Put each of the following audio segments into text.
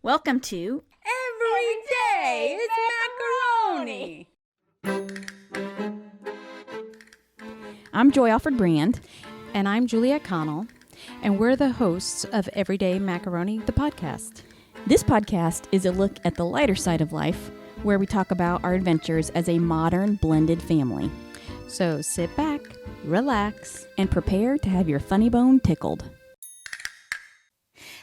Welcome to Everyday Macaroni. I'm Joy Alford Brand. And I'm Juliet Connell, and we're the hosts of Everyday Macaroni, the podcast. This podcast is a look at the lighter side of life, where we talk about our adventures as a modern blended family. So sit back, relax, And prepare to have your funny bone tickled.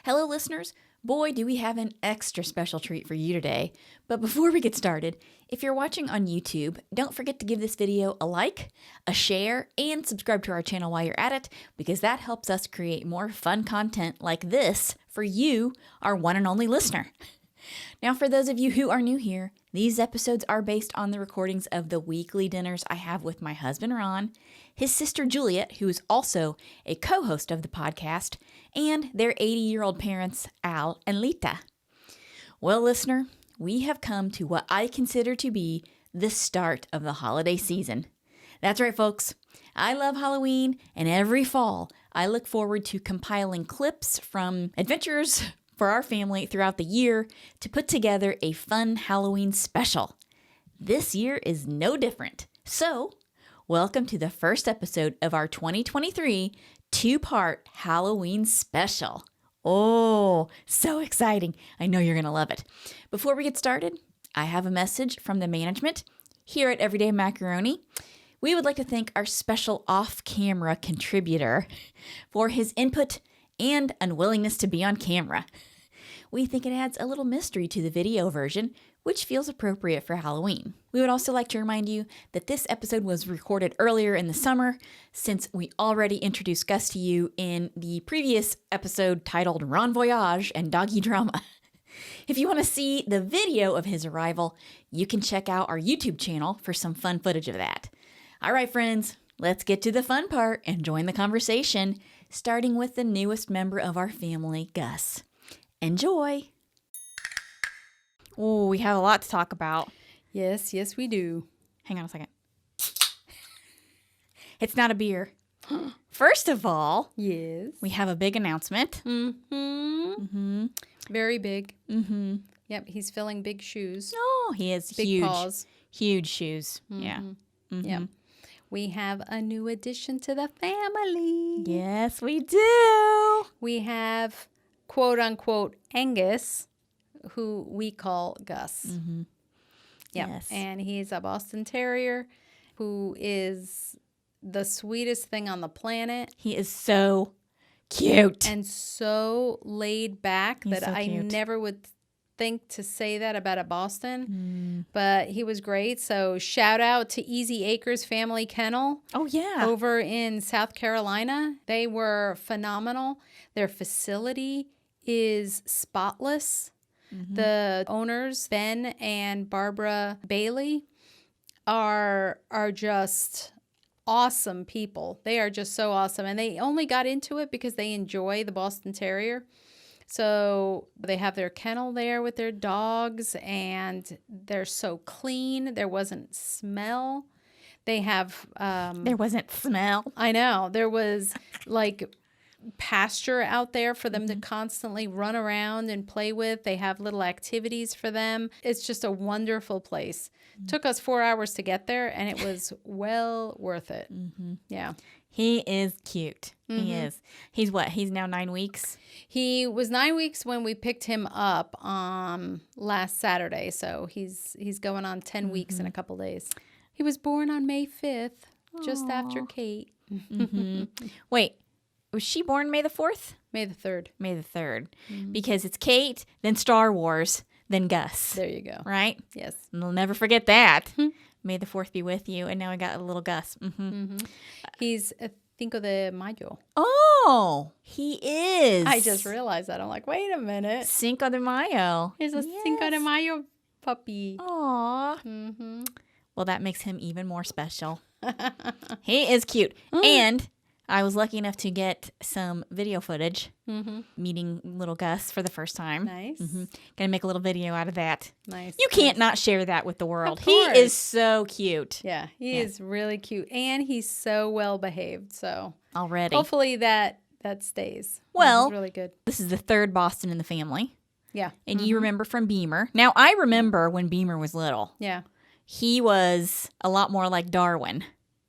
Hello, listeners. Boy, do we have an extra special treat for you today. But before we get started, if you're watching on YouTube, don't forget to give this video a like, a share, and subscribe to our channel while you're at it, because that helps us create more fun content like this for you, our one and only listener. Now, for those of you who are new here, these episodes are based on the recordings of the weekly dinners I have with my husband, Ron, his sister, Juliet, who is also a co-host of the podcast, and their 80-year-old parents, Al and Lita. Well, listener, we have come to what I consider to be the start of the holiday season. That's right, folks. I love Halloween, and every fall, I look forward to compiling clips from adventures for our family throughout the year to put together a fun Halloween special. This year is no different. So, welcome to the first episode of our 2023 two-part Halloween special. Oh, so exciting. I know you're going to love it. Before we get started, I have a message from the management here at Everyday Macaroni. We would like to thank our special off-camera contributor for his input and unwillingness to be on camera. We think it adds a little mystery to the video version, which feels appropriate for Halloween. We would also like to remind you that this episode was recorded earlier in the summer, since we already introduced Gus to you in the previous episode titled Ron Voyage and Doggy Drama. If you want to see the video of his arrival, you can check out our YouTube channel for some fun footage of that. All right, friends, let's get to the fun part and join the conversation, starting with the newest member of our family, Gus. Enjoy! Oh, we have a lot to talk about. Yes, we do. Hang on a second. It's not a beer. First of all, Yes. we have a big announcement. Very big. Yep, he's filling big shoes. Oh, he has Big huge, paws. huge shoes. Yeah. Yep. We have a new addition to the family. Yes, we do. We have, quote unquote, Angus, who we call Gus. Yep. Yes. And he's a Boston Terrier who is the sweetest thing on the planet He is so cute. and so laid back He's that so I cute. never would think to say that about a Boston, but he was great. So shout out to Easy Acres Family Kennel Oh, yeah. over in South Carolina. They were phenomenal. Their facility is spotless. The owners, Ben and Barbara Bailey, are just awesome people. They are just so awesome. And they only got into it because they enjoy the Boston Terrier. So they have their kennel there with their dogs, and they're so clean. There wasn't smell. They have... There wasn't smell. I know. There was like pasture out there for them to constantly run around and play with. They have little activities for them. It's just a wonderful place. Took us 4 hours to get there, and it was well worth it. Yeah. He is cute. He is. He's what? He's now 9 weeks? He was 9 weeks when we picked him up last Saturday. So he's going on 10 weeks in a couple days. He was born on May 5th, just after Kate. Wait, was she born May the 4th? May the 3rd. May the 3rd. Because it's Kate, then Star Wars, then Gus. There you go. Right? Yes. And we'll never forget that. May the 4th be with you. And now I got a little Gus. He's Cinco de Mayo. Oh, he is. I just realized that. I'm like, wait a minute. Cinco de Mayo. Here's a Cinco de Mayo puppy. Aw. Well, that makes him even more special. He is cute. And I was lucky enough to get some video footage meeting little Gus for the first time. Nice. Gonna make a little video out of that. Nice. You can't not share that with the world. Of He course. is so cute Yeah, he is really cute. And he's so well behaved. So already. hopefully that stays. Well- He's really good. This is the third Boston in the family. Yeah. And you remember from Beamer. Now, I remember when Beamer was little. Yeah. He was a lot more like Darwin.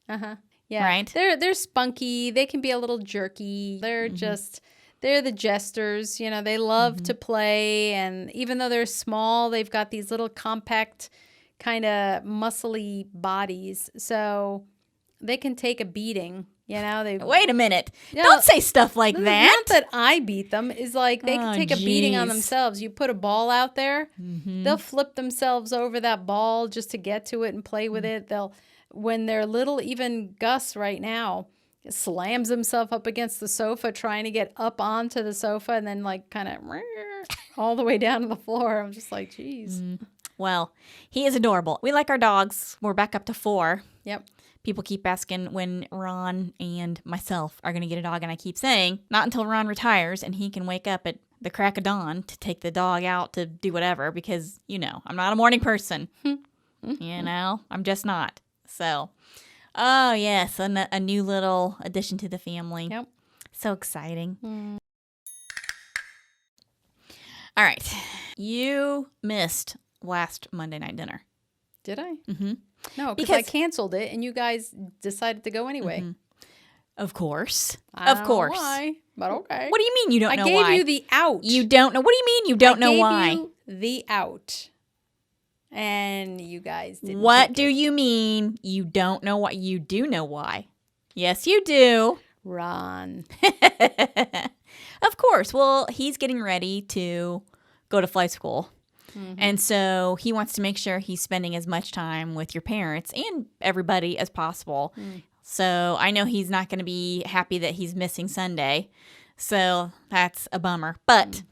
Uh-huh. Yeah. Right? They're spunky. They can be a little jerky. They're they're the jesters. You know, they love to play. And even though they're small, they've got these little compact, kind of muscly bodies. So they can take a beating. You know, they Wait a minute. Don't say stuff like that. Not that I beat them. Is like they can take a beating on themselves. You put a ball out there, they'll flip themselves over that ball just to get to it and play with it. When they're little, even Gus right now slams himself up against the sofa trying to get up onto the sofa and then like kind of all the way down to the floor. I'm just like, geez. Well, he is adorable. We like our dogs. We're back up to 4. Yep. People keep asking when Ron and myself are going to get a dog, and I keep saying not until Ron retires and he can wake up at the crack of dawn to take the dog out to do whatever, because, you know, I'm not a morning person. You know, I'm just not. So, oh, yes, a new little addition to the family. Yep. So exciting. All right. You missed last Monday night dinner. Did I? Mm-hmm. No, because I canceled it and you guys decided to go anyway. Of course. I Of don't course. know why, but okay. What do you mean you don't know why? I gave you the out. You don't know. What do you mean you don't know why? I gave you the out. And you guys didn't. What do you mean you don't know why? You do know why. Yes, you do. Ron. Of course. Well, he's getting ready to go to flight school. And so he wants to make sure he's spending as much time with your parents and everybody as possible. So I know he's not going to be happy that he's missing Sunday. So that's a bummer. But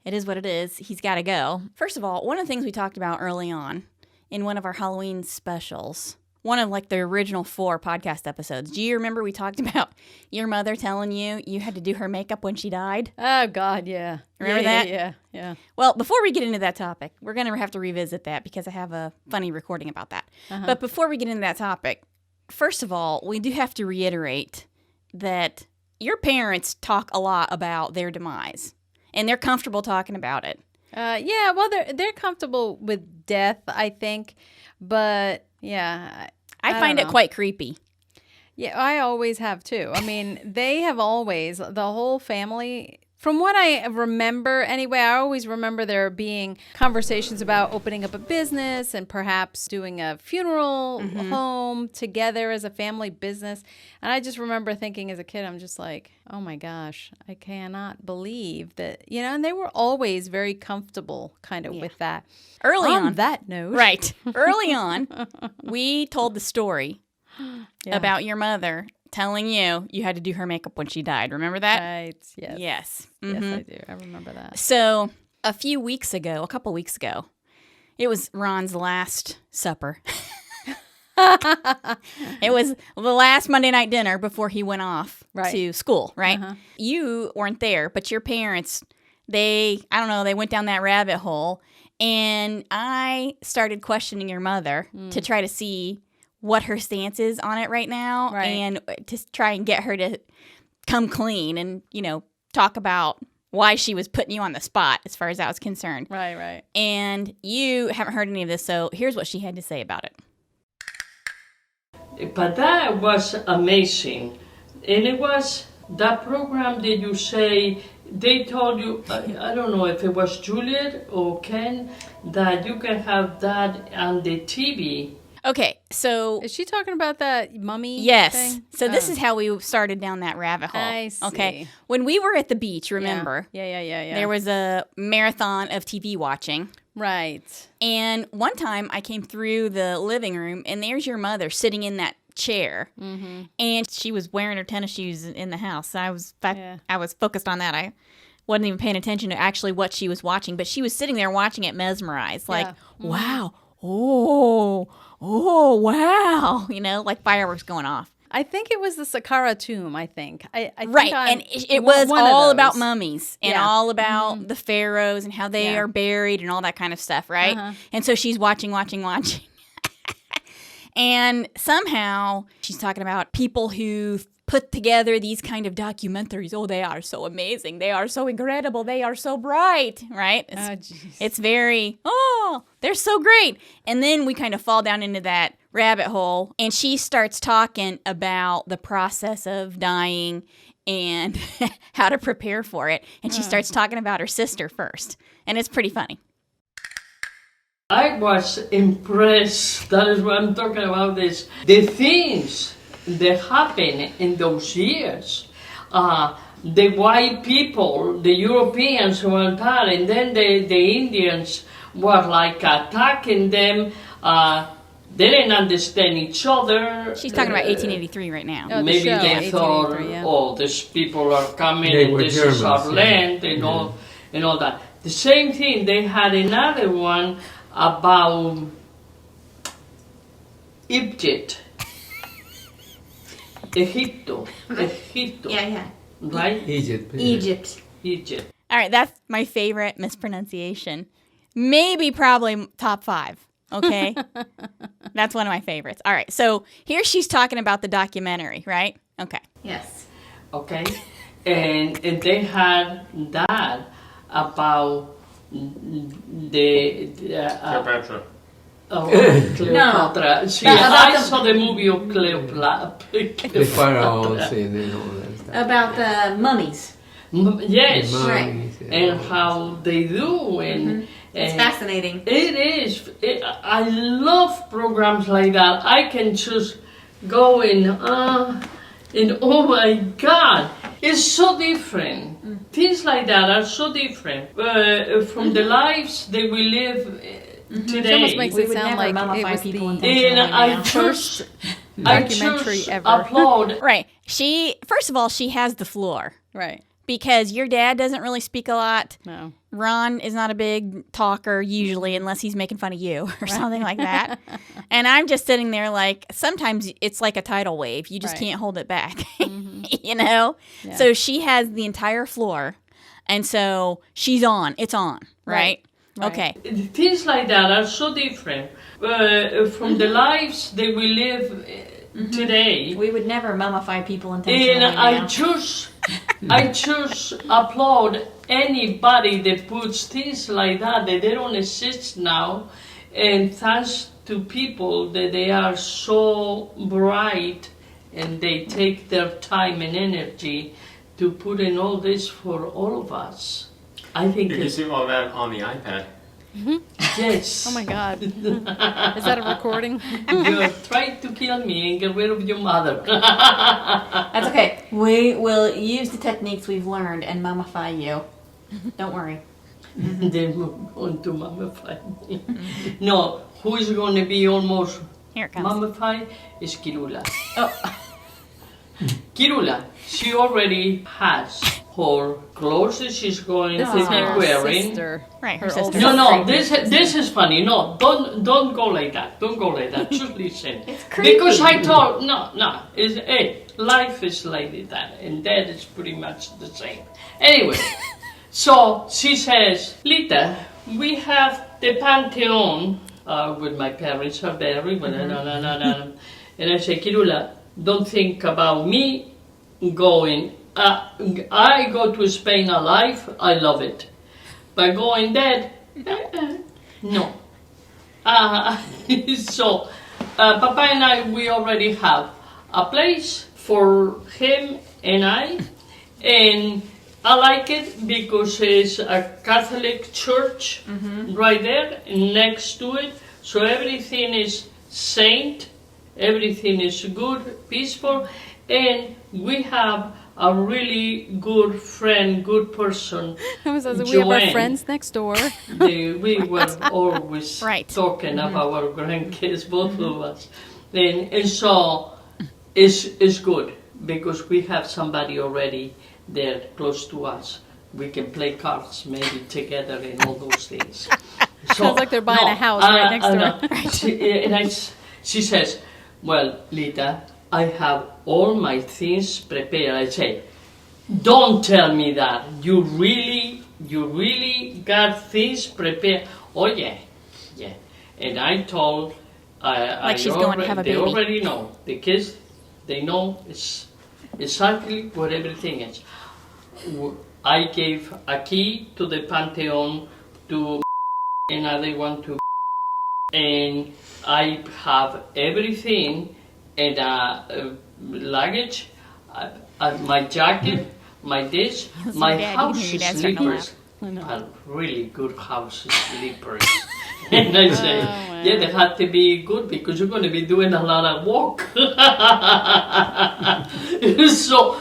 it is what it is. He's got to go. First of all, one of the things we talked about early on in one of our Halloween specials, one of like the original 4 podcast episodes. Do you remember we talked about your mother telling you had to do her makeup when she died? Oh, God, yeah. Remember that? Yeah. Well, before we get into that topic, we're going to have to revisit that because I have a funny recording about that. But before we get into that topic, first of all, we do have to reiterate that your parents talk a lot about their demise, and they're comfortable talking about it. Yeah, well, they're comfortable with death, I think. But, yeah. I find it quite creepy. Yeah, I always have, too. I mean, they have always, the whole family... From what I remember, anyway, I always remember there being conversations about opening up a business and perhaps doing a funeral home together as a family business. And I just remember thinking as a kid, I'm just like, oh my gosh, I cannot believe that, you know, and they were always very comfortable kind of with that. Early on that note. Right. Early on, we told the story about your mother telling you had to do her makeup when she died. Remember that? Right. Yes. Yes. Yes, I do. I remember that. So a couple weeks ago, it was Ron's last supper. It was the last Monday night dinner before he went off to school, right? You weren't there, but your parents, they went down that rabbit hole, and I started questioning your mother to try to see what her stance is on it right now, and to try and get her to come clean and, you know, talk about why she was putting you on the spot as far as that was concerned. Right. And you haven't heard any of this, so here's what she had to say about it. But that was amazing. And it was that program that you say, they told you, I don't know if it was Juliet or Ken, that you can have that on the TV. Okay, so... Is she talking about that mummy thing? So this is how we started down that rabbit hole. I see. Okay, when we were at the beach, remember? Yeah. There was a marathon of TV watching. Right. And one time I came through the living room, and there's your mother sitting in that chair. And she was wearing her tennis shoes in the house. I was focused on that. I wasn't even paying attention to actually what she was watching, but she was sitting there watching it mesmerized, like, wow, oh, wow, you know, like fireworks going off. I think it was the Saqqara tomb, I think. I right, and it was all about mummies and all about the pharaohs and how they are buried and all that kind of stuff, right? And so she's watching. And somehow she's talking about people who put together these kind of documentaries. Oh, they are so amazing. They are so incredible. They are so bright, right? It's very, they're so great. And then we kind of fall down into that rabbit hole, and she starts talking about the process of dying and how to prepare for it. And she starts talking about her sister first. And it's pretty funny. I was impressed. That is what I'm talking about. This the things that happened in those years. The white people, the Europeans were that, and then the Indians were like attacking them. They didn't understand each other. She's talking about 1883 right now. Oh, Maybe show, they thought, 1883, yeah. oh, these people are coming and this is our land and all that. The same thing, they had another one about Egypt. Egipto. Yeah. Right? Egypt. All right, that's my favorite mispronunciation. Maybe probably top 5. Okay? That's one of my favorites. All right, so here she's talking about the documentary, right? Okay. Yes. Okay. And they had that about the Cleopatra. Cleopatra. See, I saw the movie of Cleopatra. The pharaohs and all that stuff. About the mummies. Yes. Right. And how they do. And It's fascinating. it is. I love programs like that. I can just go and oh my God, it's so different. Things like that are so different from the lives that we live today. It almost makes We it would sound never like it mummify was people the intentionally. And I now. just, documentary ever. applaud. Right. First of all, she has the floor right. because your dad doesn't really speak a lot. No. Ron is not a big talker usually unless he's making fun of you or something like that. And I'm just sitting there like, sometimes it's like a tidal wave. You just Right. can't hold it back, you know? Yeah. So she has the entire floor. And so she's on. It's on, right? Right. Okay. Things like that are so different from the lives that we live today. We would never mummify people intentionally And now. I just applaud anybody that puts things like that they don't exist now, and thanks to people that they are so bright and they take their time and energy to put in all this for all of us. I think You can it's see all that on the iPad. yes. Oh my God. Is that a recording? You tried to kill me and get rid of your mother. That's okay. We will use the techniques we've learned and mummify you. Don't worry. Then we're going to mummify me. No, who is going to be almost Here it comes. mummified is Kirula. Oh, Kirula, she already has her clothes that she's going This to is be her wearing. sister. Right, her old sister. No, this is funny. No, don't go like that. Don't go like that. Just listen. It's creepy. Because I told no. It's life is like that, and that is pretty much the same. Anyway, so she says, Lita, we have the Pantheon with my parents are there. And I say, Kirula, don't think about me going. I go to Spain alive. I love it. But going dead, no. So, Papa and I, we already have a place for him and I, and I like it because it's a Catholic church right there next to it. So everything is saint, everything is good, peaceful, and we have a really good friend, good person. We have our Joanne. friends next door. We were always Right. talking about our grandkids, both of us. And so it's good because we have somebody already there close to us. We can play cards maybe together and all those things. Sounds like they're buying a house right next door. She says, well, Lita, I have all my things prepared. I say, don't tell me that. You really got things prepared. Oh yeah. And I told, Like she's going to have a they baby. already know. The kids, they know it's exactly where everything is. I gave a key to the Pantheon to another one to, and I have everything in a luggage, my jacket, my dish, my Dad, you house can hear your dad starting to slippers are really good house slippers. And I say, yeah, they have to be good because you're going to be doing a lot of walk. So,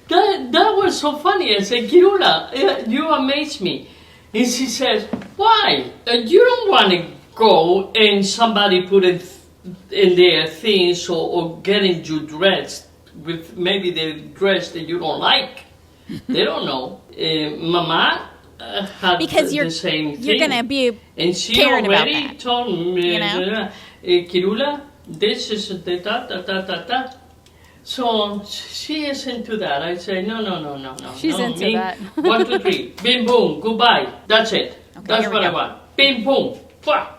that was so funny. I said, Kirula, you amaze me. And she says, why? You don't want to go and somebody put it in their things or getting you dressed with maybe the dress that you don't like. They don't know. Mama had Because the same thing. you're gonna be and she caring about already that, told me, you know? Kirula, this is the da. So she is into that. I say, no. She's no, into me, that. 1, 2, 3, bim, boom, goodbye. That's it. That's here we what I go. want. Bim, boom, fwa.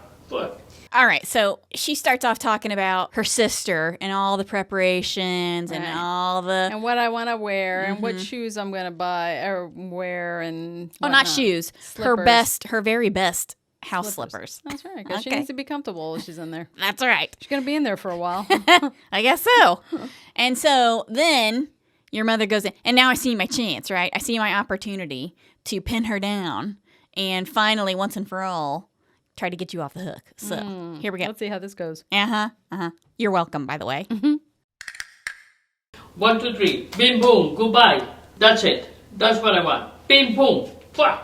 All right, so she starts off talking about her sister and all the preparations and Right. all the And what I want to wear and what shoes I'm going to buy or wear and not whatnot. shoes, Slippers. her very best house slippers. That's right, because she Okay. needs to be comfortable when she's in there. That's all right. She's going to be in there for a while. I guess so. And so then your mother goes in, and now I see my chance, right? I see my opportunity to pin her down and finally, once and for all, try to get you off the hook. So here we go. Let's see how this goes. You're welcome, by the way. 1, 2, 3, bim, boom, goodbye. That's it. That's what I want. Bim, boom, fwa.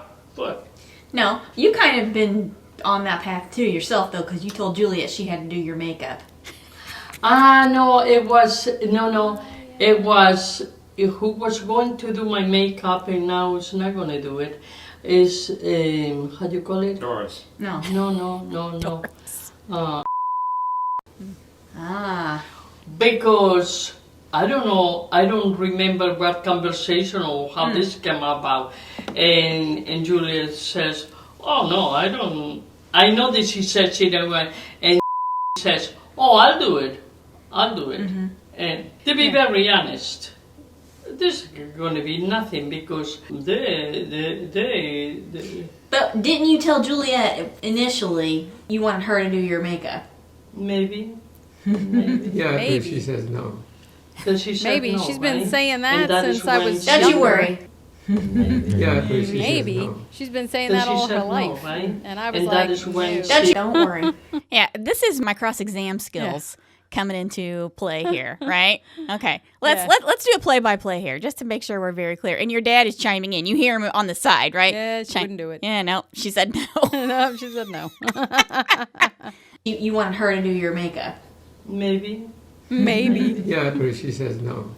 No, you kind of been on that path too yourself though, because you told Juliet she had to do your makeup. No, it was who was going to do my makeup and now is not going to do it. Is how do you call it? Doris. No. No. Because I don't know, I don't remember what conversation or how this came about. And Julia says, oh no, I don't. I know that she said she didn't want, and says, oh, I'll do it. And to be very honest, this is going to be nothing because they But didn't you tell Juliet initially you wanted her to do your makeup? maybe. Yeah, but Maybe. she says no. So she said Maybe. no, She's been right? saying And that is since I when was she- Don't you younger. worry. Yeah, but she Maybe. says no. She's been saying Then that she all said her no, life. right? And I was And like, that is when no. she- Don't worry. Yeah, this is my cross-exam skills coming into play here, right? Okay, let's do a play-by-play here, just to make sure we're very clear. And your dad is chiming in. You hear him on the side, right? Yeah, she wouldn't do it. Yeah, no, she said no. No, she said no. You wanted her to do your makeup. Maybe. Maybe. Yeah, but she says no.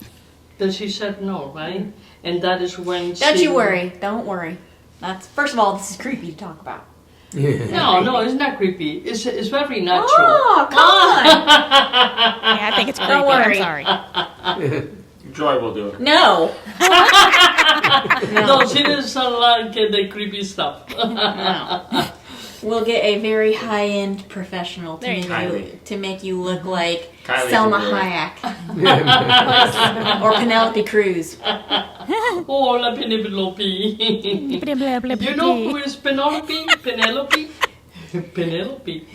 Then she said no, right? And that is when Don't she... you worry. Don't worry. That's first of all, this is creepy to talk about. Yeah. No, it's not creepy. It's very natural. Oh, come on! Yeah, I think it's creepy. Don't worry. I'm sorry. Joy will do it. No. No, she doesn't like the creepy stuff. No. We'll get a very high-end professional There you to make you look like Kylie Selma can do it. Hayek or Penelope Cruz. Oh, la Penelope. You know who is Penelope? Penelope? Penelope.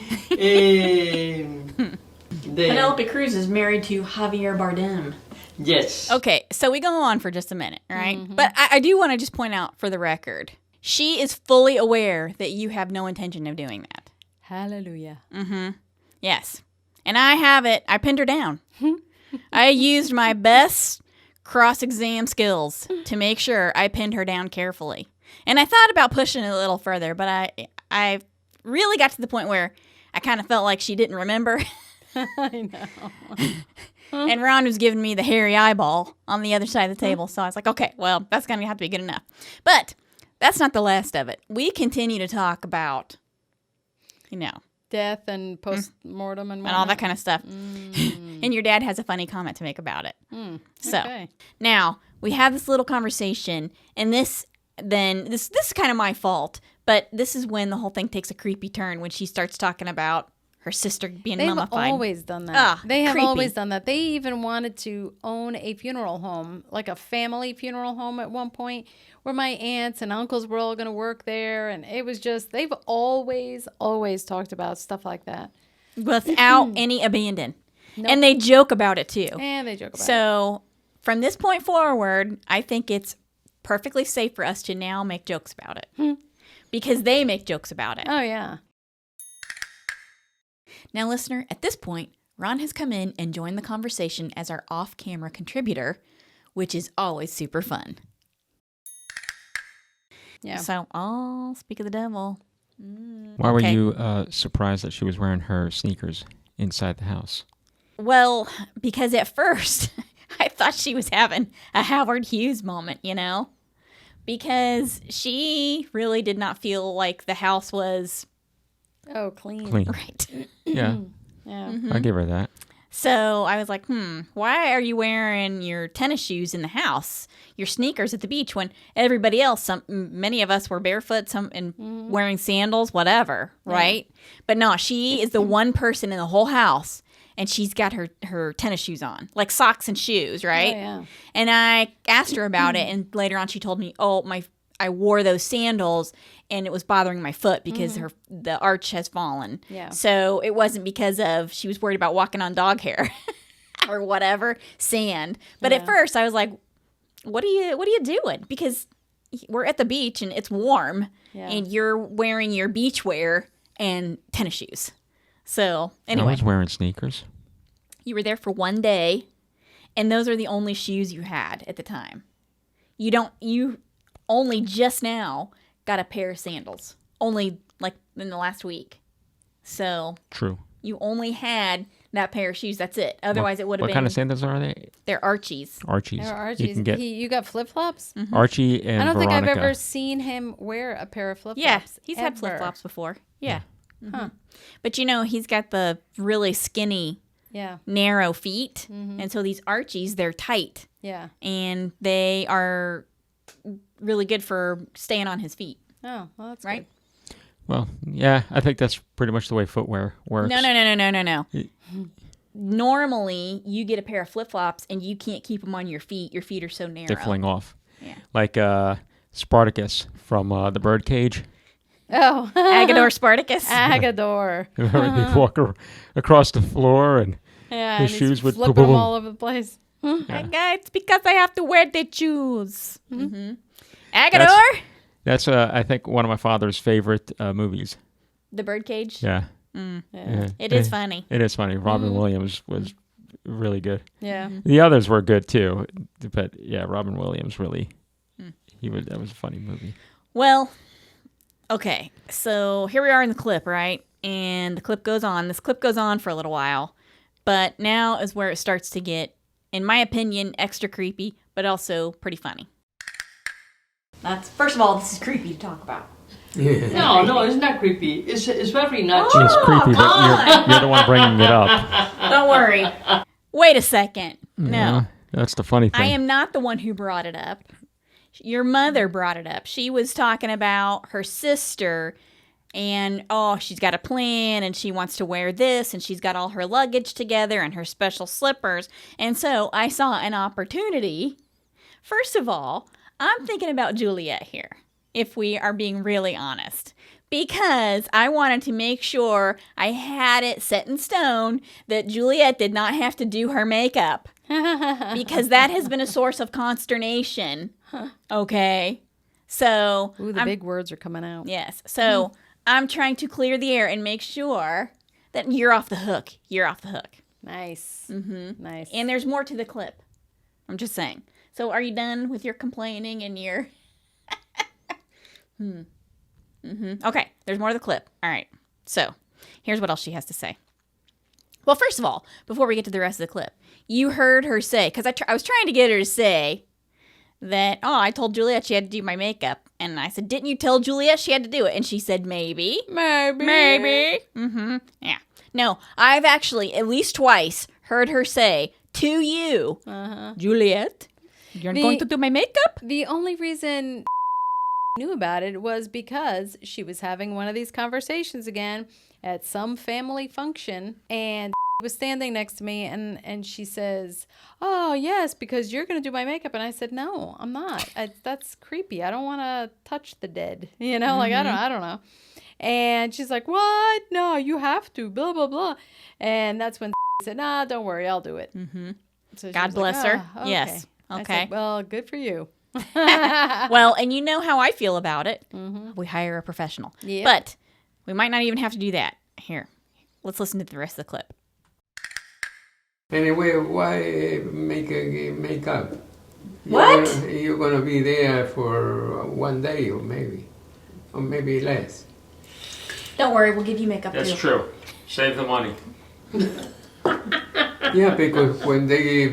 Penelope Cruz is married to Javier Bardem. Yes. Okay, so we go on for just a minute, right? But I do want to just point out for the record, she is fully aware that you have no intention of doing that. Hallelujah. Yes. And I have it. I pinned her down. I used my best cross-exam skills to make sure I pinned her down carefully. And I thought about pushing it a little further, but I really got to the point where I kind of felt like she didn't remember. I know. And Ron was giving me the hairy eyeball on the other side of the table. So I was like, okay, well, that's going to have to be good enough. But that's not the last of it. We continue to talk about, Death and post-mortem and and all that kind of stuff. And your dad has a funny comment to make about it. So Okay. now we have this little conversation, and this is kind of my fault, but this is when the whole thing takes a creepy turn when she starts talking about her sister being They've mummified. always done that. Ah, They have creepy. always done that. They even wanted to own a funeral home, like a family funeral home at one point, where my aunts and uncles were all going to work there. And it was just, they've always talked about stuff like that. Without any abandon. And they joke about it too. And they joke about it. So from this point forward, I think it's perfectly safe for us to now make jokes about it. Because they make jokes about it. Oh, yeah. Now, listener, at this point, Ron has come in and joined the conversation as our off-camera contributor, which is always super fun. Yeah. So, speak of the devil. Why were Okay. you surprised that she was wearing her sneakers inside the house? Well, because at first, I thought she was having a Howard Hughes moment, you know? Because she really did not feel like the house was Oh, clean. Clean. right. Yeah, Yeah. I give her that. So I was like, why are you wearing your tennis shoes in the house, your sneakers at the beach when everybody else, many of us were barefoot, and wearing sandals, whatever, right? But no, she is the one person in the whole house, and she's got her tennis shoes on, like socks and shoes, right? Oh, yeah. And I asked her about it, and later on she told me, I wore those sandals and it was bothering my foot because the arch has fallen. Yeah. So it wasn't because of she was worried about walking on dog hair or whatever, sand. But at first I was like, what are you doing? Because we're at the beach and it's warm and you're wearing your beach wear and tennis shoes. So I anyway, was wearing sneakers. you were there for one day and those are the only shoes you had at the time. You only just now got a pair of sandals. Only like in the last week. So True. you only had that pair of shoes. That's it. Otherwise, it would have What been. kind of sandals are they? They're Archies. Archies. There are You Archies. can get You got flip-flops? Archie and I don't think I've Veronica. ever seen him wear a pair of flip-flops. Yeah, he's had ever. flip flops before. Yeah. Huh. But he's got the really skinny, Yeah. narrow feet. And so these Archies, they're tight. Yeah. And they are really good for staying on his feet. Oh, well, that's Right? good. Well, yeah, I think that's pretty much the way footwear works. No. Normally, you get a pair of flip-flops and you can't keep them on your feet. Your feet are so narrow. They fling off. Yeah. Like Spartacus from The Birdcage. Oh. Agador Spartacus. Agador. He'd walk across the floor and Yeah. His and shoes he's would flipping boom, them boom. all over the place. It's because I have to wear the shoes. Agador? that's I think one of my father's favorite movies. The Birdcage? Yeah. Yeah. It is funny. It is funny. Robin Williams was really good. Yeah. The others were good too, but yeah, Robin Williams really. That was a funny movie. Well, okay. So here we are in the clip, right? And the clip goes on. This clip goes on for a little while. But now is where it starts to get, in my opinion, extra creepy, but also pretty funny. First of all, this is creepy to talk about. No, it's not creepy. It's very natural. It's creepy that you're the one bringing it up. Don't worry. Wait a second. No. Yeah, that's the funny thing. I am not the one who brought it up. Your mother brought it up. She was talking about her sister and, she's got a plan and she wants to wear this and she's got all her luggage together and her special slippers. And so I saw an opportunity. First of all, I'm thinking about Juliet here, if we are being really honest. Because I wanted to make sure I had it set in stone that Juliet did not have to do her makeup. Because that has been a source of consternation. Okay? So. Ooh, the big words are coming out. Yes. So I'm trying to clear the air and make sure that you're off the hook. You're off the hook. Nice. Nice. And there's more to the clip. I'm just saying. So are you done with your complaining and your... Okay, there's more to the clip. All right. So here's what else she has to say. Well, first of all, before we get to the rest of the clip, you heard her say, because I was trying to get her to say that, I told Juliet she had to do my makeup. And I said, didn't you tell Juliet she had to do it? And she said, maybe. Maybe. Yeah. No, I've actually at least twice heard her say to you, Juliet, you're going to do my makeup? The only reason knew about it was because she was having one of these conversations again at some family function, and was standing next to me, and she says, "Oh yes, because you're gonna do my makeup." And I said, "No, I'm not. That's creepy. I don't want to touch the dead. Like I don't know." And she's like, "What? No, you have to. Blah blah blah." And that's when said, "Nah, don't worry, I'll do it." Mm-hmm. So she God was bless like, her. "Oh, okay." Yes. I Okay. said, well, good for you. Well, and you know how I feel about it. Mm-hmm. We hire a professional. Yep. But we might not even have to do that. Here, let's listen to the rest of the clip. Anyway, why make a makeup? What? You're gonna be there for 1 day or maybe less. Don't worry, we'll give you makeup That's too. true. Save the money. Yeah, because when they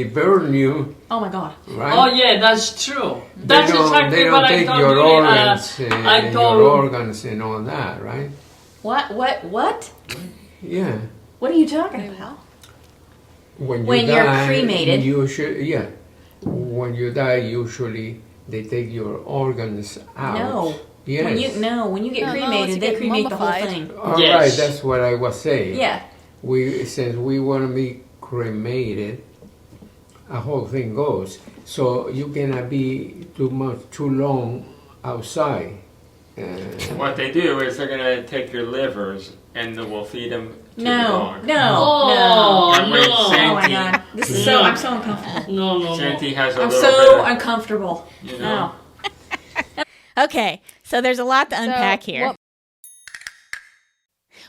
burn you, Oh my God. right? Oh yeah, that's true. That's exactly they don't what I take told your you. organs, I your told organs and all that, right? What? Yeah. What are you talking about? When When you're die, cremated. When you die, usually they take your organs out. No. Yes. When you get No, cremated, you they get cremate the whole mummified. thing. All Yes. right, that's what I was saying. Yeah. Since we want to be cremated, a whole thing goes. So you cannot be too long outside. What they do is they're gonna take your livers and they will feed them to the No. dog. Oh, And when no. Oh my Santi, God. This is No. I'm so uncomfortable. No. Santi has a I'm little so bit of, uncomfortable. you know. No. Okay, so there's a lot to unpack here. what-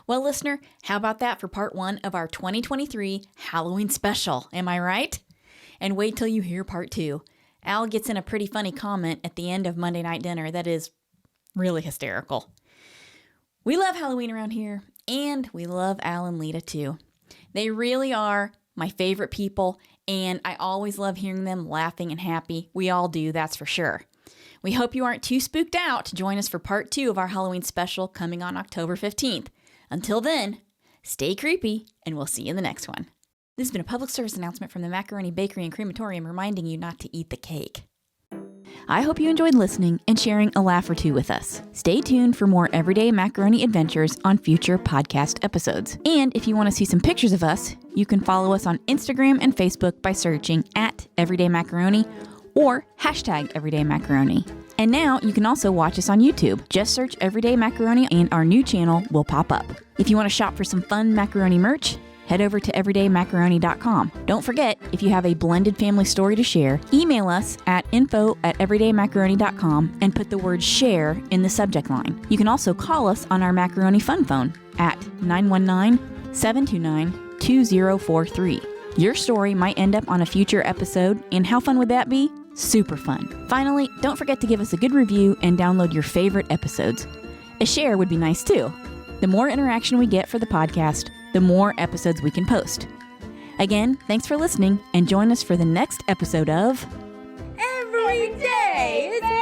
Well, listener, how about that for part 1 of our 2023 Halloween special? Am I right? And wait till you hear part 2. Al gets in a pretty funny comment at the end of Monday Night Dinner that is really hysterical. We love Halloween around here, and we love Al and Lita too. They really are my favorite people, and I always love hearing them laughing and happy. We all do, that's for sure. We hope you aren't too spooked out to join us for part 2 of our Halloween special coming on October 15th. Until then, stay creepy, and we'll see you in the next one. This has been a public service announcement from the Macaroni Bakery and Crematorium reminding you not to eat the cake. I hope you enjoyed listening and sharing a laugh or two with us. Stay tuned for more Everyday Macaroni adventures on future podcast episodes. And if you want to see some pictures of us, you can follow us on Instagram and Facebook by searching at Everyday Macaroni or hashtag Everyday Macaroni. And now you can also watch us on YouTube. Just search Everyday Macaroni and our new channel will pop up. If you want to shop for some fun macaroni merch, head over to everydaymacaroni.com. Don't forget, if you have a blended family story to share, email us at info@everydaymacaroni.com and put the word share in the subject line. You can also call us on our Macaroni Fun Phone at 919-729-2043. Your story might end up on a future episode, and how fun would that be? Super fun. Finally, don't forget to give us a good review and download your favorite episodes. A share would be nice too. The more interaction we get for the podcast, the more episodes we can post. Again, thanks for listening, and join us for the next episode of Every day is